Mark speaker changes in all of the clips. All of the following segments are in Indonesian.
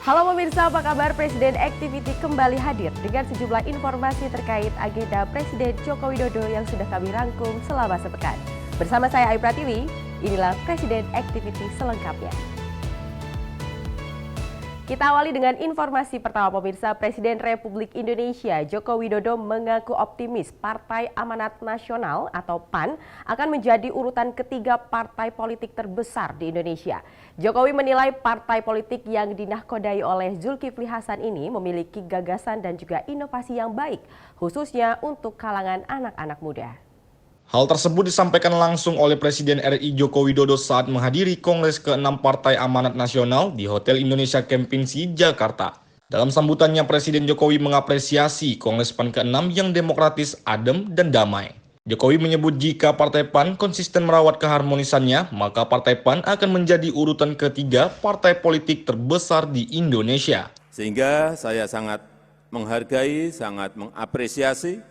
Speaker 1: Halo pemirsa, apa kabar? Presiden Activity kembali hadir dengan sejumlah informasi terkait agenda Presiden Joko Widodo yang sudah kami rangkum selama sepekan. Bersama saya Ayu Pratiwi, inilah Presiden Activity selengkapnya. Kita awali dengan informasi pertama pemirsa. Presiden Republik Indonesia Joko Widodo mengaku optimis Partai Amanat Nasional atau PAN akan menjadi urutan ketiga partai politik terbesar di Indonesia. Jokowi menilai partai politik yang dinahkodai oleh Zulkifli Hasan ini memiliki gagasan dan juga inovasi yang baik, khususnya untuk kalangan anak-anak muda.
Speaker 2: Hal tersebut disampaikan langsung oleh Presiden RI Joko Widodo saat menghadiri Kongres ke-6 Partai Amanat Nasional di Hotel Indonesia Kempinski, Jakarta. Dalam sambutannya, Presiden Jokowi mengapresiasi Kongres PAN ke-6 yang demokratis, adem, dan damai. Jokowi menyebut jika Partai PAN konsisten merawat keharmonisannya, maka Partai PAN akan menjadi urutan ketiga partai politik terbesar di Indonesia.
Speaker 3: Sehingga saya sangat menghargai, sangat mengapresiasi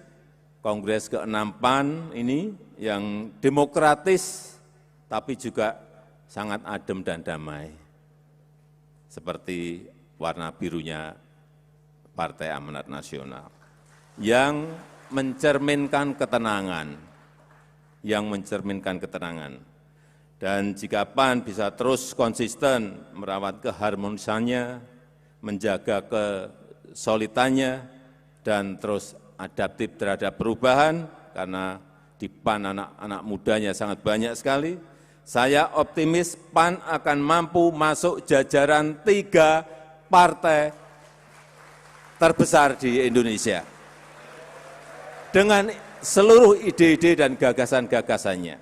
Speaker 3: Kongres ke-6 PAN ini yang demokratis tapi juga sangat adem dan damai. Seperti warna birunya Partai Amanat Nasional yang mencerminkan ketenangan. Dan jika PAN bisa terus konsisten merawat keharmonisannya, menjaga kesolidannya, dan terus adaptif terhadap perubahan, karena di PAN anak-anak mudanya sangat banyak sekali. Saya optimis PAN akan mampu masuk jajaran 3 partai terbesar di Indonesia dengan seluruh ide-ide dan gagasan-gagasannya.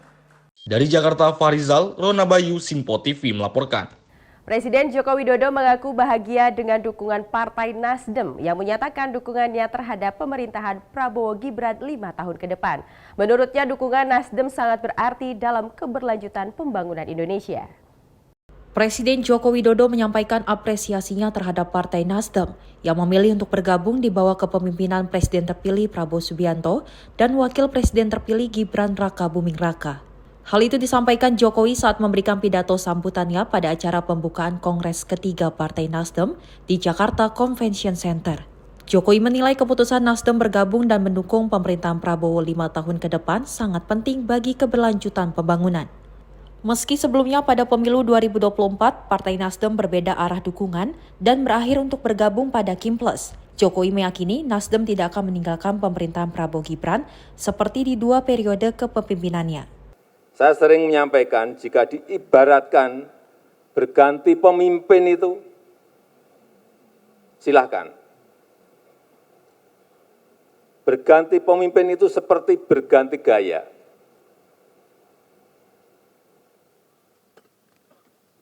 Speaker 2: Dari Jakarta, Farizal, Rona Bayu, Simpo TV melaporkan.
Speaker 1: Presiden Joko Widodo mengaku bahagia dengan dukungan Partai Nasdem yang menyatakan dukungannya terhadap pemerintahan Prabowo Gibran 5 tahun ke depan. Menurutnya dukungan Nasdem sangat berarti dalam keberlanjutan pembangunan Indonesia.
Speaker 4: Presiden Joko Widodo menyampaikan apresiasinya terhadap Partai Nasdem yang memilih untuk bergabung di bawah kepemimpinan Presiden terpilih Prabowo Subianto dan Wakil Presiden terpilih Gibran Raka Buming Raka. Hal itu disampaikan Jokowi saat memberikan pidato sambutannya pada acara pembukaan Kongres ketiga Partai Nasdem di Jakarta Convention Center. Jokowi menilai keputusan Nasdem bergabung dan mendukung pemerintahan Prabowo 5 tahun ke depan sangat penting bagi keberlanjutan pembangunan. Meski sebelumnya pada pemilu 2024, Partai Nasdem berbeda arah dukungan dan berakhir untuk bergabung pada Kimples. Jokowi meyakini Nasdem tidak akan meninggalkan pemerintahan Prabowo Gibran seperti di 2 periode kepemimpinannya.
Speaker 3: Saya sering menyampaikan jika diibaratkan berganti pemimpin itu, silahkan. Berganti pemimpin itu seperti berganti gaya.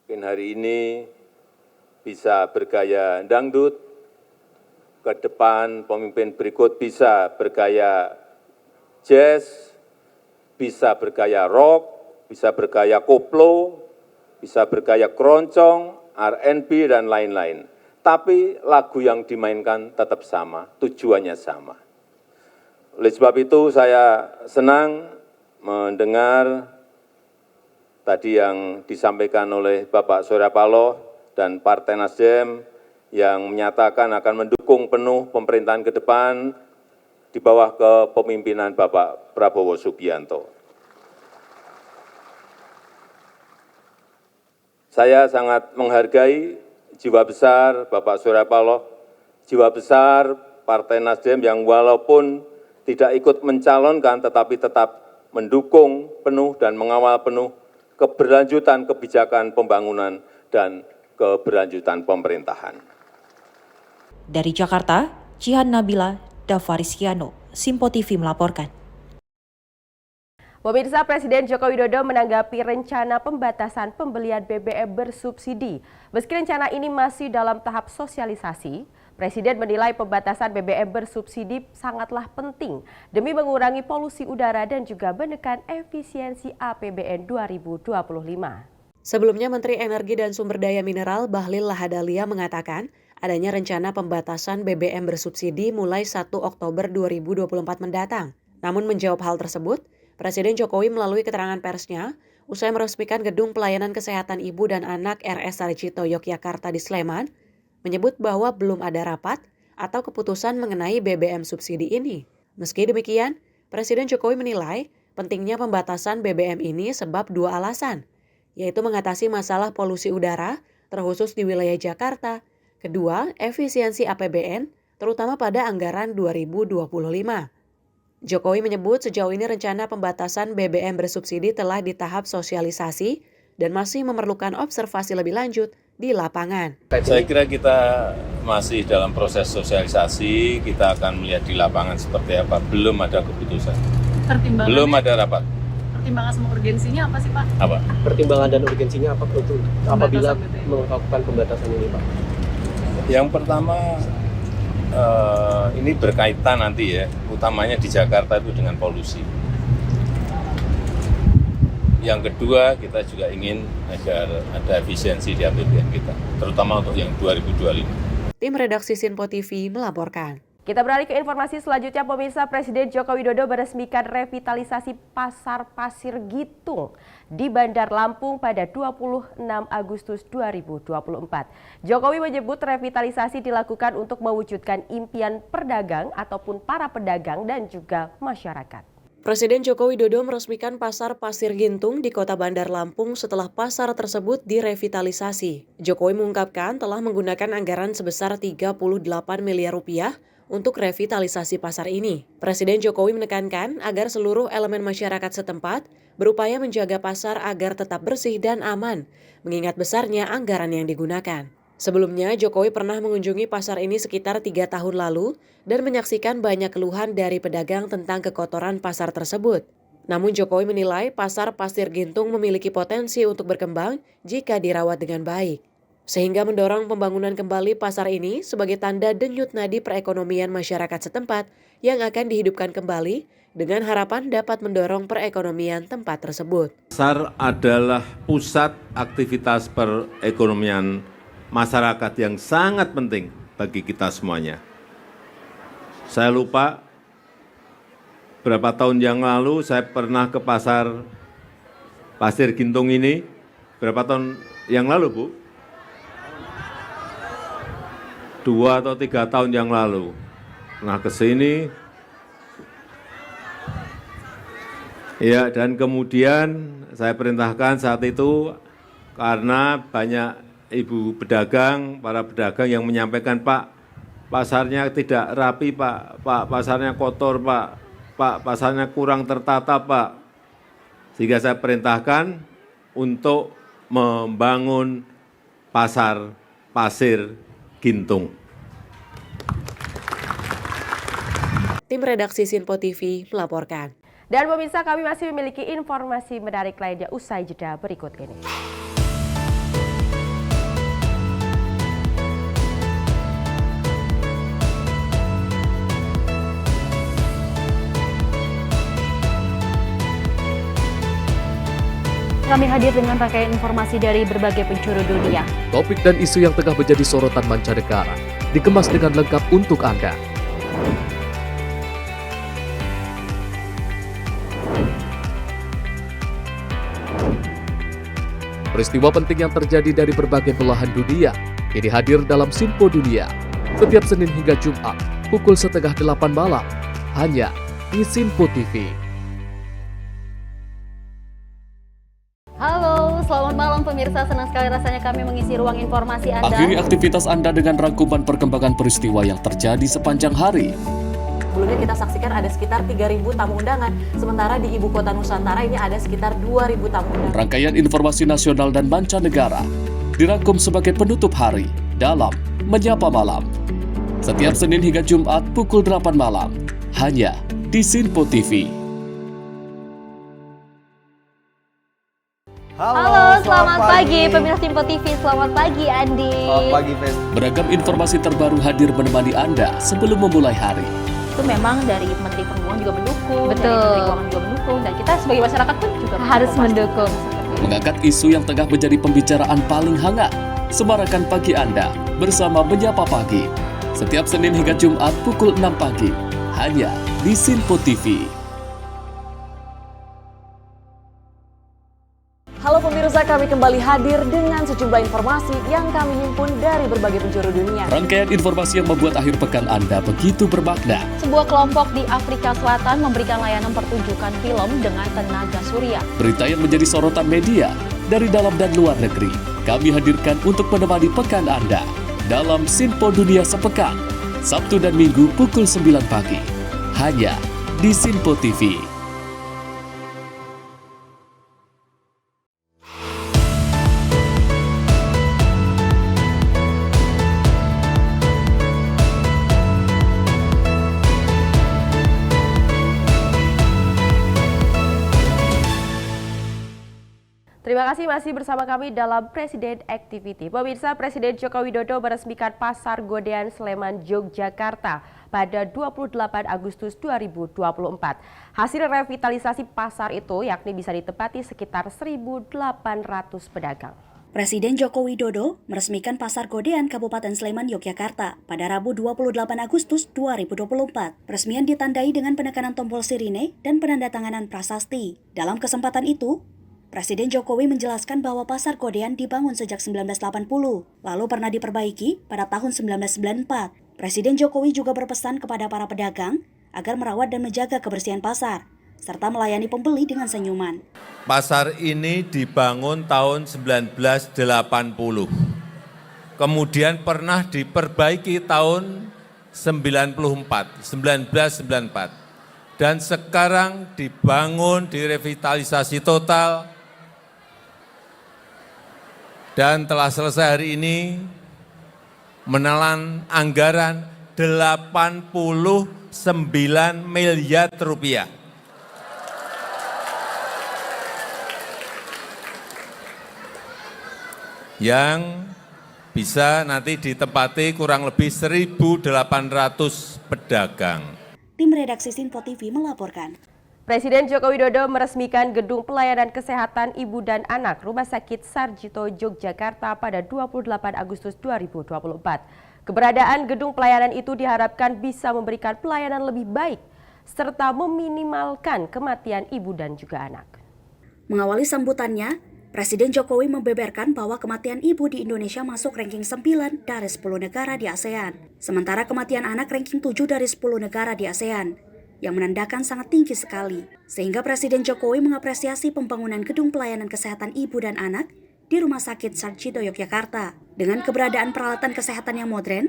Speaker 3: Mungkin hari ini bisa bergaya dangdut, ke depan pemimpin berikut bisa bergaya jazz, bisa bergaya rock, bisa bergaya koplo, bisa bergaya keroncong, R&B, dan lain-lain. Tapi lagu yang dimainkan tetap sama, tujuannya sama. Oleh sebab itu saya senang mendengar tadi yang disampaikan oleh Bapak Surya Paloh dan Partai Nasdem yang menyatakan akan mendukung penuh pemerintahan ke depan di bawah kepemimpinan Bapak Prabowo Subianto. Saya sangat menghargai jiwa besar Bapak Surya Paloh, jiwa besar Partai Nasdem yang walaupun tidak ikut mencalonkan tetapi tetap mendukung penuh dan mengawal penuh keberlanjutan kebijakan pembangunan dan keberlanjutan pemerintahan.
Speaker 4: Dari Jakarta, Jihan Nabila, Davarisiano, Simpo TV melaporkan.
Speaker 1: Pemirsa, Presiden Joko Widodo menanggapi rencana pembatasan pembelian BBM bersubsidi. Meski rencana ini masih dalam tahap sosialisasi, Presiden menilai pembatasan BBM bersubsidi sangatlah penting demi mengurangi polusi udara dan juga menekan efisiensi APBN 2025.
Speaker 5: Sebelumnya, Menteri Energi dan Sumber Daya Mineral Bahlil Lahadalia mengatakan adanya rencana pembatasan BBM bersubsidi mulai 1 Oktober 2024 mendatang. Namun menjawab hal tersebut, Presiden Jokowi melalui keterangan persnya usai meresmikan Gedung Pelayanan Kesehatan Ibu dan Anak RS Sarjito Yogyakarta di Sleman, menyebut bahwa belum ada rapat atau keputusan mengenai BBM subsidi ini. Meski demikian, Presiden Jokowi menilai pentingnya pembatasan BBM ini sebab dua alasan, yaitu mengatasi masalah polusi udara, terkhusus di wilayah Jakarta. Kedua, efisiensi APBN, terutama pada anggaran 2025. Jokowi menyebut sejauh ini rencana pembatasan BBM bersubsidi telah di tahap sosialisasi dan masih memerlukan observasi lebih lanjut di lapangan.
Speaker 3: Saya kira kita masih dalam proses sosialisasi, kita akan melihat di lapangan seperti apa. Belum ada keputusan. Belum ada rapat.
Speaker 6: Pertimbangan sama urgensinya apa sih Pak?
Speaker 3: Apa?
Speaker 7: Pertimbangan dan urgensinya apa untuk apabila melakukan pembatasan ini Pak?
Speaker 3: Yang pertama, ini berkaitan nanti ya, utamanya di Jakarta itu dengan polusi. Yang kedua, kita juga ingin agar ada efisiensi di APBN kita, terutama untuk yang 2025.
Speaker 5: Tim redaksi Sinpo TV melaporkan.
Speaker 1: Kita beralih ke informasi selanjutnya, pemirsa. Presiden Joko Widodo meresmikan revitalisasi Pasar Pasir Gitung di Bandar Lampung pada 26 Agustus 2024. Jokowi menyebut revitalisasi dilakukan untuk mewujudkan impian pedagang ataupun para pedagang dan juga masyarakat.
Speaker 5: Presiden Joko Widodo meresmikan Pasar Pasir Gintung di Kota Bandar Lampung setelah pasar tersebut direvitalisasi. Jokowi mengungkapkan telah menggunakan anggaran sebesar 38 miliar rupiah untuk revitalisasi pasar ini. Presiden Jokowi menekankan agar seluruh elemen masyarakat setempat berupaya menjaga pasar agar tetap bersih dan aman, mengingat besarnya anggaran yang digunakan. Sebelumnya, Jokowi pernah mengunjungi pasar ini sekitar 3 tahun lalu dan menyaksikan banyak keluhan dari pedagang tentang kekotoran pasar tersebut. Namun Jokowi menilai Pasar Pasir Gintung memiliki potensi untuk berkembang jika dirawat dengan baik, sehingga mendorong pembangunan kembali pasar ini sebagai tanda denyut nadi perekonomian masyarakat setempat yang akan dihidupkan kembali dengan harapan dapat mendorong perekonomian tempat tersebut.
Speaker 8: Pasar adalah pusat aktivitas perekonomian masyarakat yang sangat penting bagi kita semuanya. Saya lupa berapa tahun yang lalu saya pernah ke Pasar Pasir Gintung ini. Berapa tahun yang lalu, Bu? 2 atau 3 tahun yang lalu. Pernah ke sini. Ya, dan kemudian saya perintahkan saat itu karena banyak ibu pedagang, para pedagang yang menyampaikan, Pak, pasarnya tidak rapi, Pak, pasarnya kotor, Pak, pasarnya kurang tertata, Pak. Sehingga saya perintahkan untuk membangun Pasar Pasir Gintung.
Speaker 5: Tim redaksi Sinpo TV melaporkan.
Speaker 1: Dan pemirsa, kami masih memiliki informasi menarik lainnya usai jeda berikut ini.
Speaker 9: Kami hadir dengan rangkaian informasi dari berbagai penjuru dunia.
Speaker 10: Topik dan isu yang tengah menjadi sorotan mancanegara dikemas dengan lengkap untuk Anda. Peristiwa penting yang terjadi dari berbagai belahan dunia kini hadir dalam Sinpo Dunia setiap Senin hingga Jumat pukul 7:30 malam hanya di Sinpo TV.
Speaker 9: Halo, selamat malam pemirsa. Senang sekali rasanya kami mengisi ruang informasi Anda.
Speaker 10: Akhiri aktivitas Anda dengan rangkuman perkembangan peristiwa yang terjadi sepanjang hari.
Speaker 5: Sebelumnya kita saksikan ada sekitar 3.000 tamu undangan, sementara di Ibu Kota Nusantara ini ada sekitar 2.000 tamu undangan.
Speaker 10: Rangkaian informasi nasional dan mancanegara dirangkum sebagai penutup hari dalam Menyapa Malam. Setiap Senin hingga Jumat pukul 8 malam, hanya di Sinpo TV.
Speaker 9: Halo, selamat pagi pemirsa Sinpo TV. Selamat pagi Andi.
Speaker 7: Selamat pagi, Fen.
Speaker 10: Beragam informasi terbaru hadir menemani Anda sebelum memulai hari.
Speaker 9: Itu memang dari Menteri Perhubungan juga mendukung,
Speaker 6: Betul.
Speaker 9: dari Menteri Keuangan juga mendukung, dan kita sebagai masyarakat pun juga
Speaker 6: Harus mendukung.
Speaker 10: Mengangkat isu yang tengah menjadi pembicaraan paling hangat. Semarakan pagi Anda bersama Menyapa Pagi. Setiap Senin hingga Jumat pukul 6 pagi. Hanya di Sinpo TV.
Speaker 5: Halo pemirsa
Speaker 11: kami kembali hadir dengan sejumlah informasi yang kami himpun dari berbagai penjuru dunia.
Speaker 10: Rangkaian informasi yang membuat akhir pekan Anda begitu bermakna.
Speaker 9: Sebuah kelompok di Afrika Selatan memberikan layanan pertunjukan film dengan tenaga surya.
Speaker 10: Berita yang menjadi sorotan media dari dalam dan luar negeri, kami hadirkan untuk menemani pekan Anda dalam Sinpo Dunia Sepekan, Sabtu dan Minggu pukul 9 pagi, hanya di Sinpo TV.
Speaker 1: Terima kasih masih bersama kami dalam Presiden Activity. Pemirsa, Presiden Joko Widodo meresmikan Pasar Godean Sleman, Yogyakarta pada 28 Agustus 2024. Hasil revitalisasi pasar itu yakni bisa ditempati sekitar 1.800 pedagang.
Speaker 12: Presiden Joko Widodo meresmikan Pasar Godean Kabupaten Sleman, Yogyakarta pada Rabu 28 Agustus 2024. Peresmian ditandai dengan penekanan tombol sirine dan penandatanganan prasasti. Dalam kesempatan itu, Presiden Jokowi menjelaskan bahwa Pasar Godean dibangun sejak 1980, lalu pernah diperbaiki pada tahun 1994. Presiden Jokowi juga berpesan kepada para pedagang agar merawat dan menjaga kebersihan pasar, serta melayani pembeli dengan senyuman.
Speaker 8: Pasar ini dibangun tahun 1980, kemudian pernah diperbaiki tahun 1994, dan sekarang dibangun, direvitalisasi total, dan telah selesai hari ini menelan anggaran 89 miliar rupiah. Yang bisa nanti ditempati kurang lebih 1.800 pedagang.
Speaker 12: Tim redaksi Sinpo TV melaporkan.
Speaker 1: Presiden Joko Widodo meresmikan Gedung Pelayanan Kesehatan Ibu dan Anak Rumah Sakit Sarjito, Yogyakarta pada 28 Agustus 2024. Keberadaan gedung pelayanan itu diharapkan bisa memberikan pelayanan lebih baik serta meminimalkan kematian ibu dan juga anak.
Speaker 12: Mengawali sambutannya, Presiden Jokowi membeberkan bahwa kematian ibu di Indonesia masuk ranking 9 dari 10 negara di ASEAN. Sementara kematian anak ranking 7 dari 10 negara di ASEAN, yang menandakan sangat tinggi sekali. Sehingga Presiden Jokowi mengapresiasi pembangunan gedung pelayanan kesehatan ibu dan anak di Rumah Sakit Sarjito, Yogyakarta. Dengan keberadaan peralatan kesehatan yang modern,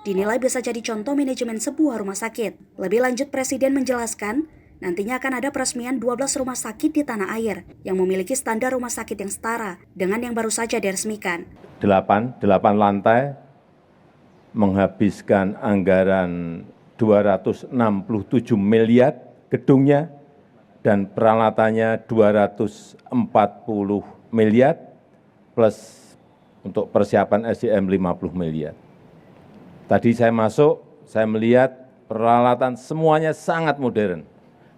Speaker 12: dinilai bisa jadi contoh manajemen sebuah rumah sakit. Lebih lanjut, Presiden menjelaskan nantinya akan ada peresmian 12 rumah sakit di tanah air yang memiliki standar rumah sakit yang setara dengan yang baru saja diresmikan.
Speaker 8: 8 lantai menghabiskan anggaran 267 miliar gedungnya dan peralatannya 240 miliar plus untuk persiapan SDM 50 miliar. Tadi saya masuk, saya melihat peralatan semuanya sangat modern,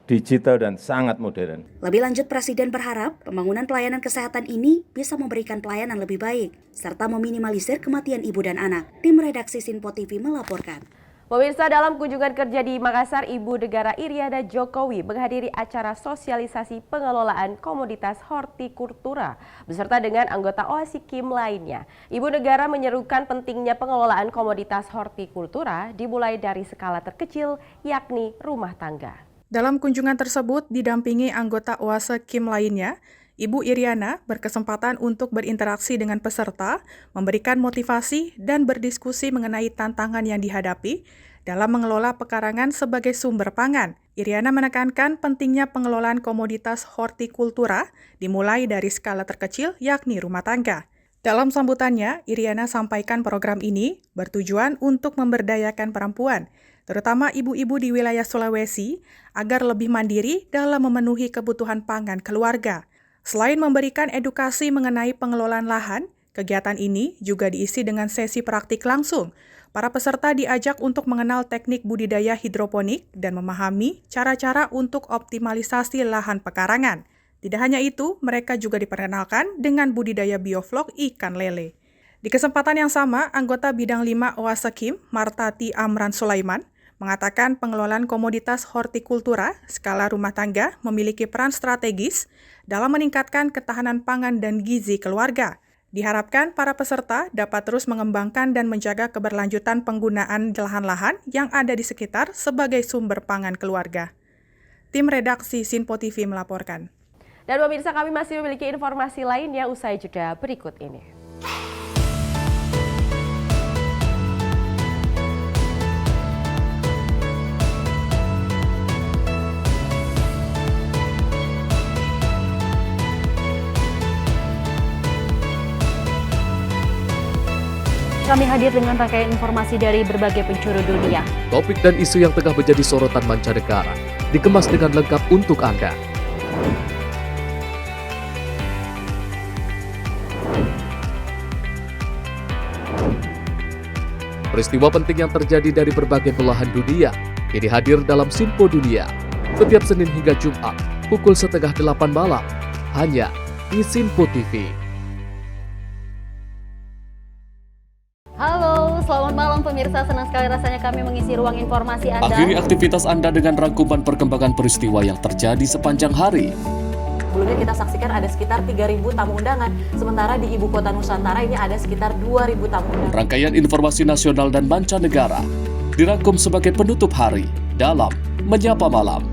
Speaker 8: digital dan sangat modern.
Speaker 12: Lebih lanjut, Presiden berharap pembangunan pelayanan kesehatan ini bisa memberikan pelayanan lebih baik serta meminimalisir kematian ibu dan anak. Tim redaksi Sinpo TV melaporkan.
Speaker 1: Pemirsa, dalam kunjungan kerja di Makassar, Ibu Negara Iriana Jokowi menghadiri acara sosialisasi pengelolaan komoditas hortikultura beserta dengan anggota OASIKIM lainnya. Ibu Negara menyerukan pentingnya pengelolaan komoditas hortikultura dimulai dari skala terkecil, yakni rumah tangga.
Speaker 13: Dalam kunjungan tersebut didampingi anggota OASIKIM lainnya, Ibu Iriana berkesempatan untuk berinteraksi dengan peserta, memberikan motivasi dan berdiskusi mengenai tantangan yang dihadapi dalam mengelola pekarangan sebagai sumber pangan. Iriana menekankan pentingnya pengelolaan komoditas hortikultura dimulai dari skala terkecil, yakni rumah tangga. Dalam sambutannya, Iriana sampaikan program ini bertujuan untuk memberdayakan perempuan, terutama ibu-ibu di wilayah Sulawesi, agar lebih mandiri dalam memenuhi kebutuhan pangan keluarga. Selain memberikan edukasi mengenai pengelolaan lahan, kegiatan ini juga diisi dengan sesi praktik langsung. Para peserta diajak untuk mengenal teknik budidaya hidroponik dan memahami cara-cara untuk optimalisasi lahan pekarangan. Tidak hanya itu, mereka juga diperkenalkan dengan budidaya bioflok ikan lele. Di kesempatan yang sama, anggota Bidang 5 OASIKIM, Martati Amran Sulaiman, mengatakan pengelolaan komoditas hortikultura skala rumah tangga memiliki peran strategis dalam meningkatkan ketahanan pangan dan gizi keluarga. Diharapkan para peserta dapat terus mengembangkan dan menjaga keberlanjutan penggunaan lahan-lahan yang ada di sekitar sebagai sumber pangan keluarga. Tim redaksi Sinpo TV melaporkan.
Speaker 1: Dan pemirsa, kami masih memiliki informasi lainnya usai jeda berikut ini.
Speaker 9: Kami hadir dengan rangkaian informasi dari berbagai penjuru dunia.
Speaker 10: Topik dan isu yang tengah menjadi sorotan mancanegara dikemas dengan lengkap untuk Anda. Peristiwa penting yang terjadi dari berbagai belahan dunia kini hadir dalam Sinpo Dunia setiap Senin hingga Jumat pukul 7:30 malam hanya di Sinpo TV.
Speaker 9: Halo, selamat malam pemirsa. Senang sekali rasanya kami mengisi ruang informasi Anda.
Speaker 10: Akhiri aktivitas Anda dengan rangkuman perkembangan peristiwa yang terjadi sepanjang hari.
Speaker 11: Sebelumnya kita saksikan ada sekitar 3.000 tamu undangan, sementara di Ibu Kota Nusantara ini ada sekitar 2.000 tamu undangan.
Speaker 10: Rangkaian informasi nasional dan mancanegara dirangkum sebagai penutup hari dalam Menyapa Malam.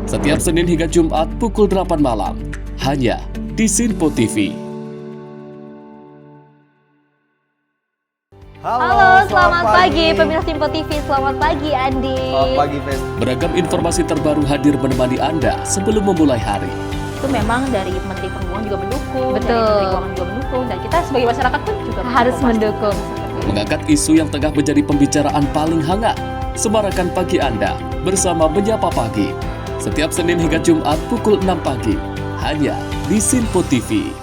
Speaker 10: Setiap Senin hingga Jumat pukul 8 malam, hanya di Sinpo TV.
Speaker 9: Halo, selamat pagi pemirsa Sinpo TV. Selamat pagi Andi.
Speaker 7: Selamat pagi, Fen.
Speaker 10: Beragam informasi terbaru hadir menemani Anda sebelum memulai hari.
Speaker 9: Itu memang dari Menteri Perhubungan juga mendukung,
Speaker 6: Betul.
Speaker 9: dari Menteri Keuangan juga mendukung, dan kita sebagai masyarakat pun juga
Speaker 6: Harus mendukung.
Speaker 10: Mengangkat isu yang tengah menjadi pembicaraan paling hangat. Semarakan pagi Anda bersama Menyapa Pagi. Setiap Senin hingga Jumat pukul 6 pagi. Hanya di Sinpo TV.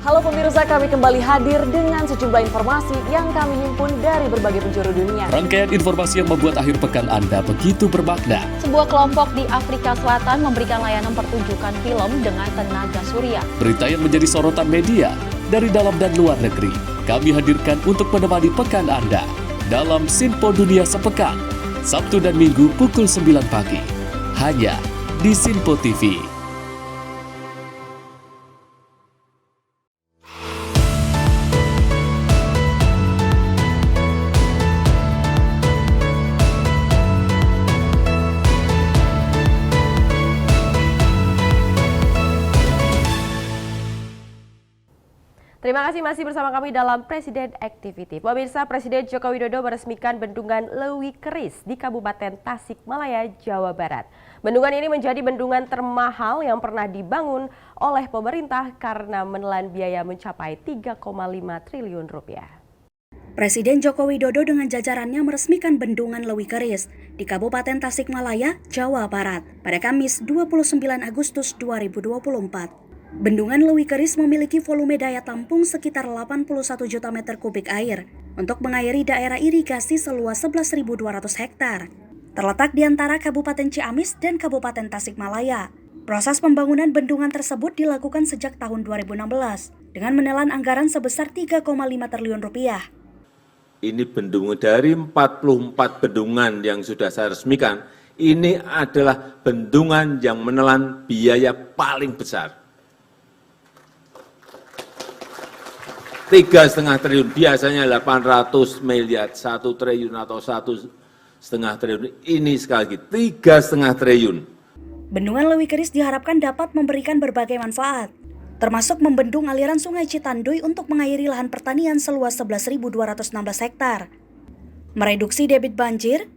Speaker 11: Halo pemirsa, kami kembali hadir dengan sejumlah informasi yang kami himpun dari berbagai penjuru dunia.
Speaker 10: Rangkaian informasi yang membuat akhir pekan Anda begitu bermakna.
Speaker 9: Sebuah kelompok di Afrika Selatan memberikan layanan pertunjukan film dengan tenaga surya.
Speaker 10: Berita yang menjadi sorotan media dari dalam dan luar negeri. Kami hadirkan untuk menemani pekan Anda dalam Sinpo Dunia Sepekan, Sabtu dan Minggu pukul 9 pagi. Hanya di Sinpo TV.
Speaker 1: Terima kasih masih bersama kami dalam Presiden Activity. Pemirsa, Presiden Joko Widodo meresmikan bendungan Lewi Keris di Kabupaten Tasikmalaya, Jawa Barat. Bendungan ini menjadi bendungan termahal yang pernah dibangun oleh pemerintah karena menelan biaya mencapai 3,5 triliun rupiah.
Speaker 12: Presiden Joko Widodo dengan jajarannya meresmikan bendungan Lewi Keris di Kabupaten Tasikmalaya, Jawa Barat pada Kamis 29 Agustus 2024. Bendungan Lewi Keris memiliki volume daya tampung sekitar 81 juta meter kubik air untuk mengairi daerah irigasi seluas 11.200 hektar. Terletak di antara Kabupaten Ciamis dan Kabupaten Tasikmalaya. Proses pembangunan bendungan tersebut dilakukan sejak tahun 2016 dengan menelan anggaran sebesar 3,5 triliun rupiah.
Speaker 8: Ini bendungan dari 44 bendungan yang sudah saya resmikan, ini adalah bendungan yang menelan biaya paling besar. 3,5 triliun, biasanya 800 miliar, 1 triliun atau 1,5 triliun. Ini sekali lagi 3,5 triliun.
Speaker 12: Bendungan Lewi Keris diharapkan dapat memberikan berbagai manfaat, termasuk membendung aliran Sungai Citanduy untuk mengairi lahan pertanian seluas 11.216 hektar, mereduksi debit banjir,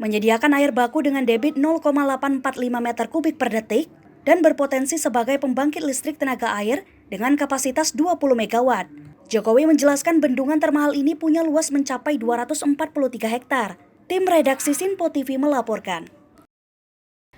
Speaker 12: menyediakan air baku dengan debit 0,845 meter kubik per detik, dan berpotensi sebagai pembangkit listrik tenaga air dengan kapasitas 20 megawatt. Jokowi menjelaskan bendungan termahal ini punya luas mencapai 243 hektar. Tim redaksi Sinpo TV melaporkan.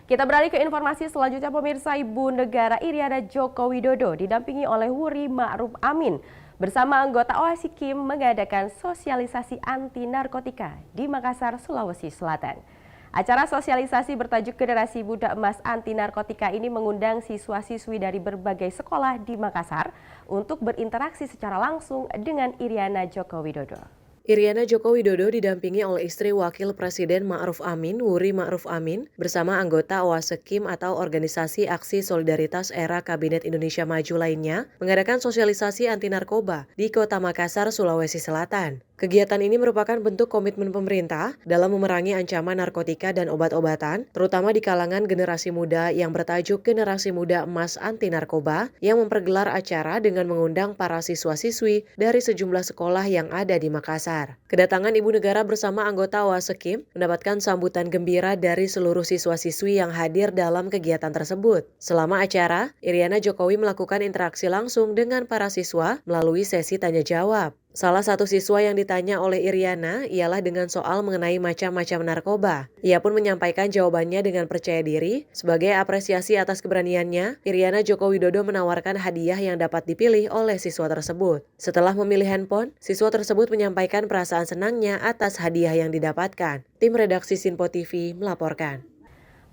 Speaker 1: Kita beralih ke informasi selanjutnya pemirsa. Ibu Negara Iriana Joko Widodo didampingi oleh Wuri Ma'ruf Amin bersama anggota OASI Kim mengadakan sosialisasi anti narkotika di Makassar, Sulawesi Selatan. Acara sosialisasi bertajuk Generasi Muda Emas Anti Narkotika ini mengundang siswa-siswi dari berbagai sekolah di Makassar untuk berinteraksi secara langsung dengan Iriana Joko Widodo.
Speaker 5: Iriana Joko Widodo didampingi oleh istri Wakil Presiden Ma'ruf Amin, Wuri Ma'ruf Amin, bersama anggota OASE KIM atau Organisasi Aksi Solidaritas Era Kabinet Indonesia Maju lainnya, mengadakan sosialisasi anti narkoba di Kota Makassar, Sulawesi Selatan. Kegiatan ini merupakan bentuk komitmen pemerintah dalam memerangi ancaman narkotika dan obat-obatan, terutama di kalangan generasi muda yang bertajuk Generasi Muda Emas Anti Narkoba, yang mempergelar acara dengan mengundang para siswa-siswi dari sejumlah sekolah yang ada di Makassar. Kedatangan Ibu Negara bersama anggota OASE KIM mendapatkan sambutan gembira dari seluruh siswa-siswi yang hadir dalam kegiatan tersebut. Selama acara, Iriana Jokowi melakukan interaksi langsung dengan para siswa melalui sesi tanya-jawab. Salah satu siswa yang ditanya oleh Iriana ialah dengan soal mengenai macam-macam narkoba. Ia pun menyampaikan jawabannya dengan percaya diri. Sebagai apresiasi atas keberaniannya, Iriana Joko Widodo menawarkan hadiah yang dapat dipilih oleh siswa tersebut. Setelah memilih handphone, siswa tersebut menyampaikan perasaan senangnya atas hadiah yang didapatkan. Tim redaksi Sinpo TV melaporkan.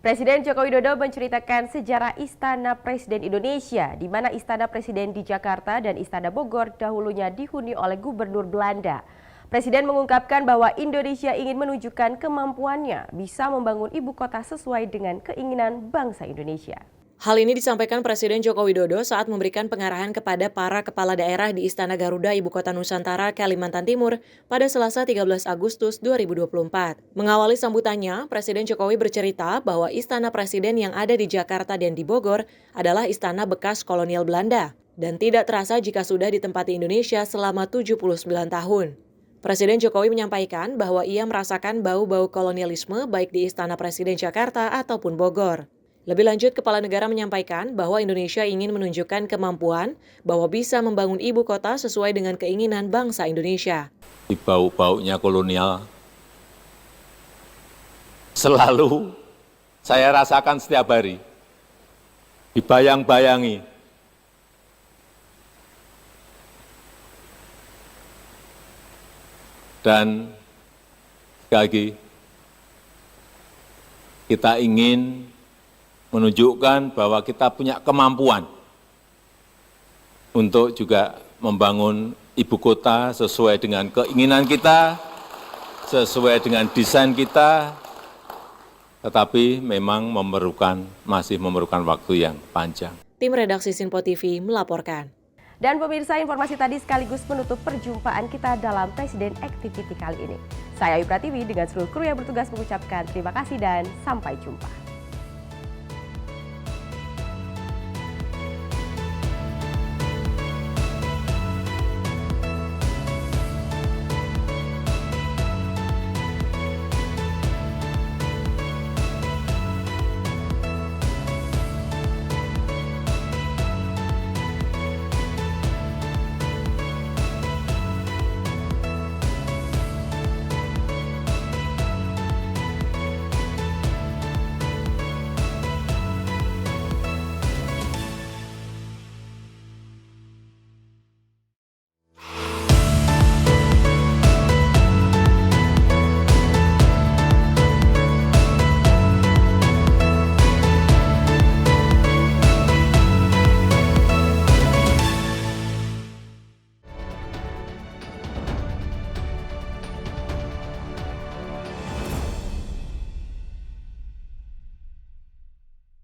Speaker 1: Presiden Joko Widodo menceritakan sejarah Istana Presiden Indonesia, di mana Istana Presiden di Jakarta dan Istana Bogor dahulunya dihuni oleh Gubernur Belanda. Presiden mengungkapkan bahwa Indonesia ingin menunjukkan kemampuannya bisa membangun ibu kota sesuai dengan keinginan bangsa Indonesia.
Speaker 5: Hal ini disampaikan Presiden Joko Widodo saat memberikan pengarahan kepada para kepala daerah di Istana Garuda Ibu Kota Nusantara, Kalimantan Timur pada Selasa 13 Agustus 2024. Mengawali sambutannya, Presiden Jokowi bercerita bahwa Istana Presiden yang ada di Jakarta dan di Bogor adalah istana bekas kolonial Belanda dan tidak terasa jika sudah ditempati Indonesia selama 79 tahun. Presiden Jokowi menyampaikan bahwa ia merasakan bau-bau kolonialisme baik di Istana Presiden Jakarta ataupun Bogor. Lebih lanjut, Kepala Negara menyampaikan bahwa Indonesia ingin menunjukkan kemampuan bahwa bisa membangun ibu kota sesuai dengan keinginan bangsa Indonesia.
Speaker 8: Di bau-baunya kolonial selalu saya rasakan setiap hari, dibayang-bayangi. Dan sekali lagi, kita ingin menunjukkan bahwa kita punya kemampuan untuk juga membangun ibu kota sesuai dengan keinginan kita, sesuai dengan desain kita, tetapi memang masih memerlukan waktu yang panjang.
Speaker 5: Tim redaksi Sinpo TV melaporkan.
Speaker 1: Dan pemirsa, informasi tadi sekaligus menutup perjumpaan kita dalam Presiden Activity kali ini. Saya Ayu Pratiwi dengan seluruh kru yang bertugas mengucapkan terima kasih dan sampai jumpa.